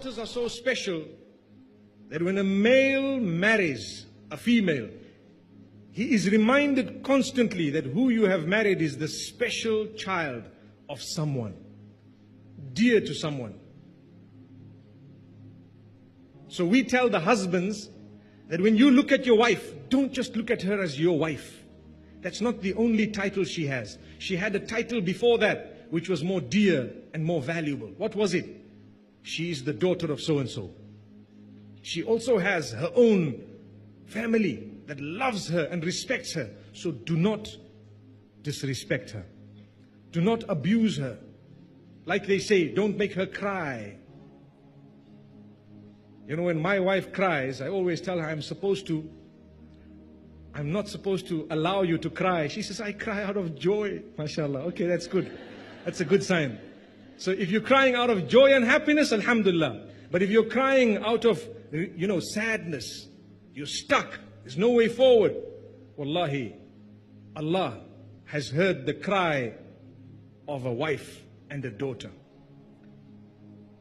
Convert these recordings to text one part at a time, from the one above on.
daughters are so special that when a male marries a female, he is reminded constantly that who you have married is the special child of someone, dear to someone. So we tell the husbands that when you look at your wife, don't just look at her as your wife. That's not the only title she has. She had a title before that, which was more dear and more valuable. What was it? She is the daughter of so-and-so. She also has her own family that loves her and respects her. So do not disrespect her. Do not abuse her. Like they say, don't make her cry. You know, when my wife cries, I always tell her I'm not supposed to allow you to cry. She says, I cry out of joy. MashaAllah. Okay, that's good. That's a good sign. So if you're crying out of joy and happiness, alhamdulillah. But if you're crying out of, sadness, you're stuck, there's no way forward, wallahi, Allah has heard the cry of a wife and a daughter.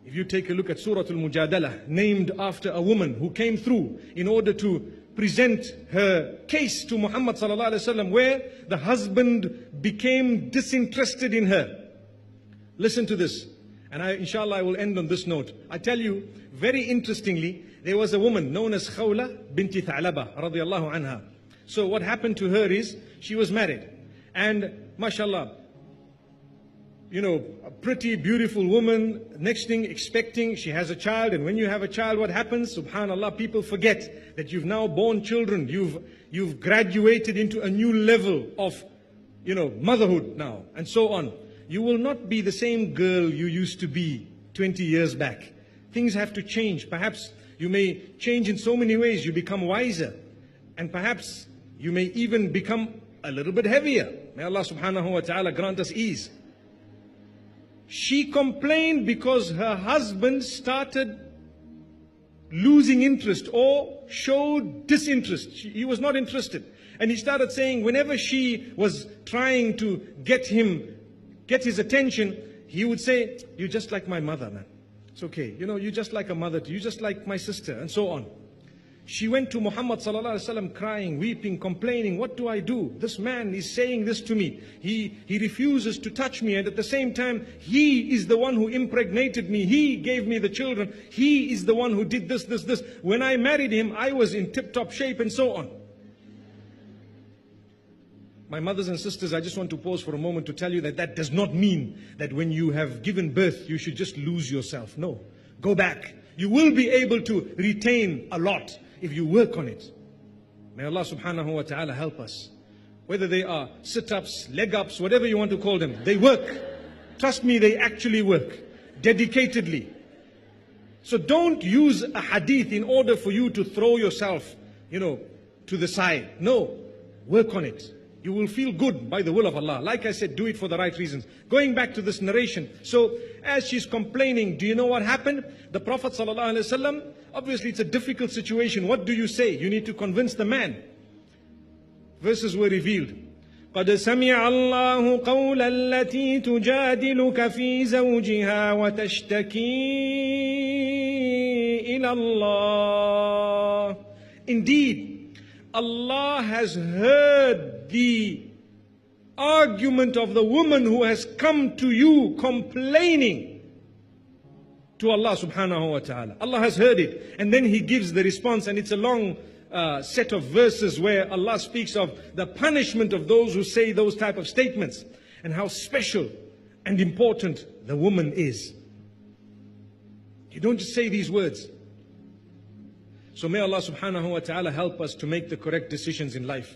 If you take a look at Surah Al-Mujadalah, named after a woman who came through in order to present her case to Muhammad sallallahu alaihi wasallam, where the husband became disinterested in her. Listen to this, and inshallah I will end on this note. I tell you, very interestingly, there was a woman known as Khawla binti Tha'laba radiyallahu anha. So what happened to her is, she was married, and mashallah, a pretty beautiful woman, next thing expecting, she has a child, and when you have a child, what happens? Subhanallah, people forget that you've now born children, you've graduated into a new level of, motherhood now, and so on. You will not be the same girl you used to be 20 years back. Things have to change. Perhaps you may change in so many ways. You become wiser, and perhaps you may even become a little bit heavier. May Allah subhanahu wa ta'ala grant us ease. She complained because her husband started losing interest or showed disinterest. He was not interested. And he started saying whenever she was trying to get his attention, he would say, you're just like my mother, man. It's okay. You're just like a mother. You're just like my sister, and so on. She went to Muhammad sallallahu alaihi wasallam crying, weeping, complaining, what do I do? This man is saying this to me. He refuses to touch me, and at the same time, he is the one who impregnated me. He gave me the children. He is the one who did this. When I married him, I was in tip-top shape, and so on. My mothers and sisters, I just want to pause for a moment to tell you that does not mean that when you have given birth, you should just lose yourself. No, go back. You will be able to retain a lot if you work on it. May Allah subhanahu wa ta'ala help us. Whether they are sit-ups, leg-ups, whatever you want to call them, they work. Trust me, they actually work. Dedicatedly. So don't use a hadith in order for you to throw yourself, to the side. No, work on it. You will feel good by the will of Allah. Like I said, do it for the right reasons. Going back to this narration. So as she's complaining, do you know what happened? The Prophet ﷺ, obviously it's a difficult situation. What do you say? You need to convince the man. Verses were revealed. قَدْ سَمِعَ اللَّهُ قَوْلَ الَّتِي تُجَادِلُكَ فِي زَوْجِهَا وَتَشْتَكِي إِلَى اللَّهِ. Indeed, Allah has heard the argument of the woman who has come to you complaining to Allah subhanahu wa ta'ala. Allah has heard it. And then He gives the response, and it's a long set of verses where Allah speaks of the punishment of those who say those type of statements, and how special and important the woman is. You don't just say these words. So may Allah subhanahu wa ta'ala help us to make the correct decisions in life.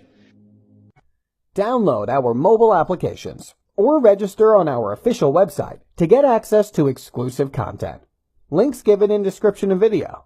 Download our mobile applications or register on our official website to get access to exclusive content. Links given in description of video.